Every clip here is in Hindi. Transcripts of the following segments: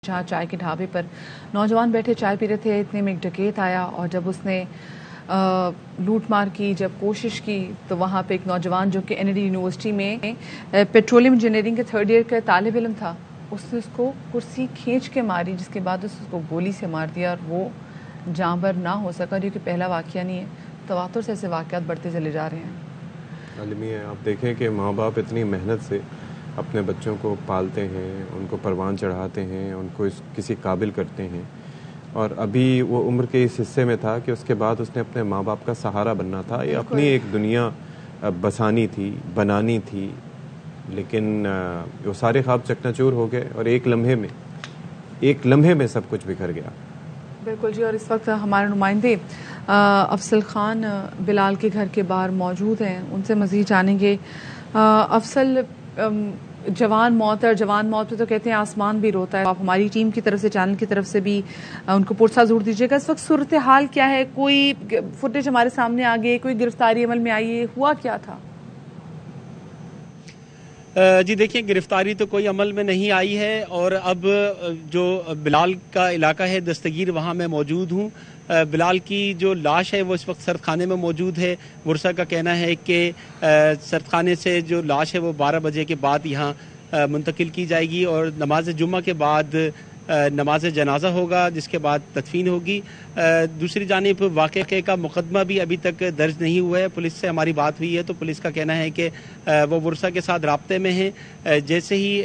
जहाँ चाय के ढाबे पर नौजवान बैठे चाय पी रहे थे, इतने में एक डकैत आया और जब उसने लूट मार की, जब कोशिश की तो वहाँ पे एक नौजवान जो कि एनडी यूनिवर्सिटी में पेट्रोलियम इंजीनियरिंग के 3rd ईयर का तालिब इल्म था, उसने उसको कुर्सी खींच के मारी, जिसके बाद उसको गोली से मार दिया और वो जाँबर ना हो सका। क्योंकि पहला वाक़या नहीं है, तवातुर से ऐसे वाक़यात बढ़ते चले जा रहे हैं। आलमी है, आप देखें कि माँ बाप इतनी मेहनत से अपने बच्चों को पालते हैं, उनको परवान चढ़ाते हैं, उनको किसी काबिल करते हैं, और अभी वो उम्र के इस हिस्से में था कि उसके बाद उसने अपने माँ बाप का सहारा बनना था, ये अपनी एक दुनिया बसानी थी, बनानी थी, लेकिन वो सारे ख्वाब चकनाचूर हो गए और एक लम्हे में सब कुछ बिखर गया। बिल्कुल जी। और इस वक्त हमारे नुमाइंदे अफसल खान बिलाल के घर के बाहर मौजूद हैं, उनसे मज़ीद जानेंगे। अफसल, जवान मौत है और जवान मौत पे तो कहते हैं आसमान भी रोता है। आप हमारी टीम की तरफ से, चैनल की तरफ से भी उनको पुरसा ज़रूर दीजिएगा। इस वक्त सूरत हाल क्या है? कोई फुटेज हमारे सामने आ गई, कोई गिरफ्तारी अमल में आई है, हुआ क्या था? जी देखिए, गिरफ्तारी तो कोई अमल में नहीं आई है और अब जो बिलाल का इलाका है दस्तगीर, वहाँ मैं मौजूद हूँ। बिलाल की जो लाश है वो इस वक्त सर्दखाने में मौजूद है। वर्षा का कहना है कि सर्दखाने से जो लाश है वो 12 बजे के बाद यहाँ मुंतकिल की जाएगी और नमाज जुम्मा के बाद नमाज जनाजा होगा, जिसके बाद तदफीन होगी। दूसरी जानिब वाक़े का मुकदमा भी अभी तक दर्ज नहीं हुआ है। पुलिस से हमारी बात हुई है तो पुलिस का कहना है कि वो वर्षा के साथ राब्ते में हैं। जैसे ही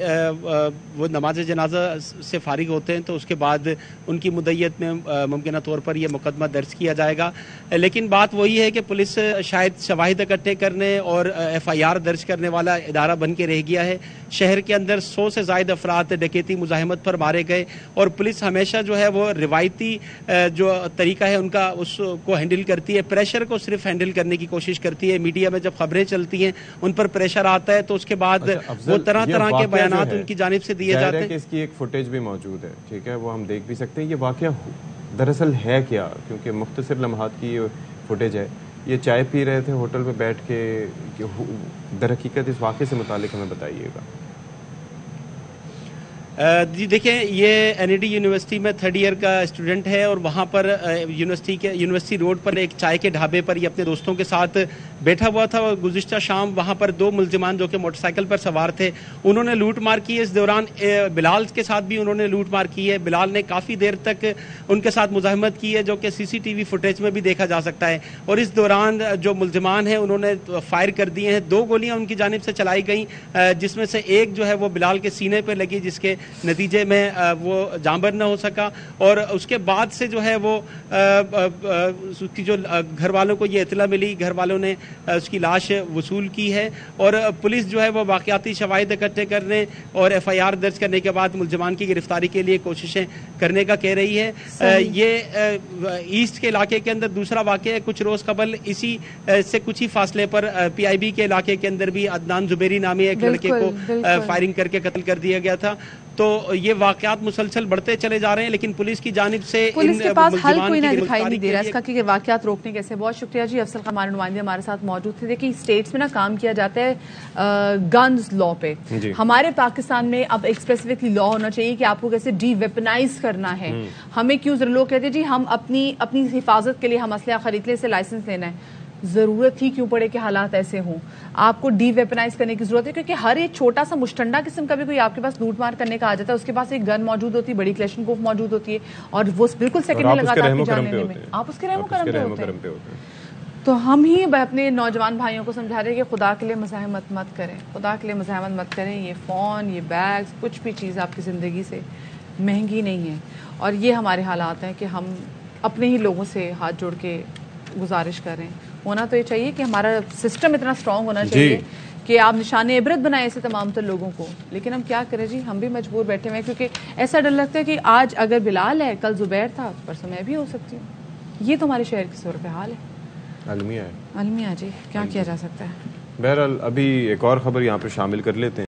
वो नमाज जनाजा से फारिग होते हैं तो उसके बाद उनकी मुद्दत में मुमकिन तौर पर यह मुकदमा दर्ज किया जाएगा। लेकिन बात वही है कि पुलिस शायद शवाहिद इकट्ठे करने और FIR दर्ज करने वाला इदारा बन के रह गया है। शहर के अंदर 100 से ज़ायद अफराद डकैती मुज़ाहमत पर मारे गए और पुलिस हमेशा जो है वो रिवायती जो तरीका है उनका उसको हैंडल करती है, प्रेशर को सिर्फ हैंडल करने की कोशिश करती है। मीडिया में जब खबरें चलती हैं उन पर प्रेशर आता है तो उसके बाद वो तरह तरह के बयानात उनकी जानिब से दिए जाते हैं। इसकी एक फुटेज भी मौजूद है, ठीक है, वो हम देख भी सकते हैं। ये वाकया दरअसल है क्या, क्योंकि मुख्तसर लम्हात की ये फुटेज है। ये चाय पी रहे थे होटल में बैठ के, दरहकीकत इस वाक़े से मुतालिक हमें बताइएगा। जी देखिए, ये ND यूनिवर्सिटी में 3rd ईयर का स्टूडेंट है और वहाँ पर यूनिवर्सिटी रोड पर एक चाय के ढाबे पर ये अपने दोस्तों के साथ बैठा हुआ था और गुज़िश्ता शाम वहाँ पर 2 मुल्जिमान जो कि मोटरसाइकिल पर सवार थे उन्होंने लूट मार की है। इस दौरान बिलाल के साथ भी उन्होंने लूट मार की है। बिलाल ने काफ़ी देर तक उनके साथ मुज़ाहमत की है, जो कि CCTV फुटेज में भी देखा जा सकता है। और इस दौरान जो मुल्जिमान हैं उन्होंने फायर कर दिए हैं। 2 गोलियाँ उनकी जानिब से चलाई गई, जिसमें से एक जो है वो बिलाल के सीने पर लगी, जिसके नतीजे में वो जांबर न हो सका। और उसके बाद से जो है वो उसकी जो घर वालों को ये इतला मिली, घर वालों ने उसकी लाश वसूल की है और पुलिस जो है वो वाक़याती शवाहिद इकट्ठे करने और FIR दर्ज करने के बाद मुल्जिमान की गिरफ्तारी के लिए कोशिशें करने का कह रही है। ये ईस्ट के इलाके के अंदर दूसरा वाक़या है। कुछ रोज़ कबल इसी से कुछ ही फासले पर PIB के इलाके के अंदर भी अदनान जुबैरी नामी एक लड़के को फायरिंग करके कत्ल कर दिया गया था। तो ये वाकयात मुसलसल बढ़ते चले जा रहे हैं, लेकिन पुलिस की जानिब से पुलिस के पास हल कोई ना दिखाई नहीं दे रहा है इसका कि वाकयात रोकने कैसे। बहुत शुक्रिया जी। अफसल खान हमारे नुमाइंदे हमारे साथ मौजूद थे। देखिए, स्टेट्स में ना काम किया जाता है गन्स लॉ पे। हमारे पाकिस्तान में अब एक स्पेसिफिकली लॉ होना चाहिए कि आपको कैसे डीवेपनाइज करना है। हमें क्यों लोग कहते हैं जी हम अपनी हिफाजत के लिए हम असला खरीदने से लाइसेंस लेना है। जरूरत ही क्यों पड़े कि हालात ऐसे हों, आपको डीवेपनाइज करने की जरूरत है। क्योंकि हर एक छोटा सा मुश्तंडा किस्म का भी कोई आपके पास लूट मार करने का आ जाता है, उसके पास एक गन मौजूद होती है, बड़ी क्लेशनकोफ मौजूद होती है और वो बिल्कुल सेकंड में लगातार आपकी जान लेने में आप उसके रहमो करम पे होते हैं। तो हम ही अपने नौजवान भाइयों को समझा रहे हैं कि खुदा के लिए मज़ाहमत मत करें, खुदा के लिए मज़ाहमत मत करें। ये फ़ोन, ये बैग्स, कुछ भी चीज़ आपकी ज़िंदगी से महंगी नहीं है। और ये हमारे हालात हैं कि हम अपने ही लोगों से हाथ जोड़ के गुजारिश करें। होना तो ये चाहिए कि हमारा सिस्टम इतना स्ट्रांग होना चाहिए कि आप निशाने इबरत बनाए ऐसे तमाम तर लोगों को। लेकिन हम क्या करें जी, हम भी मजबूर बैठे हुए हैं क्योंकि ऐसा डर लगता है कि आज अगर बिलाल है, कल जुबैर था, परसों मैं भी हो सकती हूँ। ये तो हमारे शहर की सूरत हाल है। अलमिया जी, क्या किया जा सकता है? बहरहाल अभी एक और खबर यहाँ पर शामिल कर लेते हैं।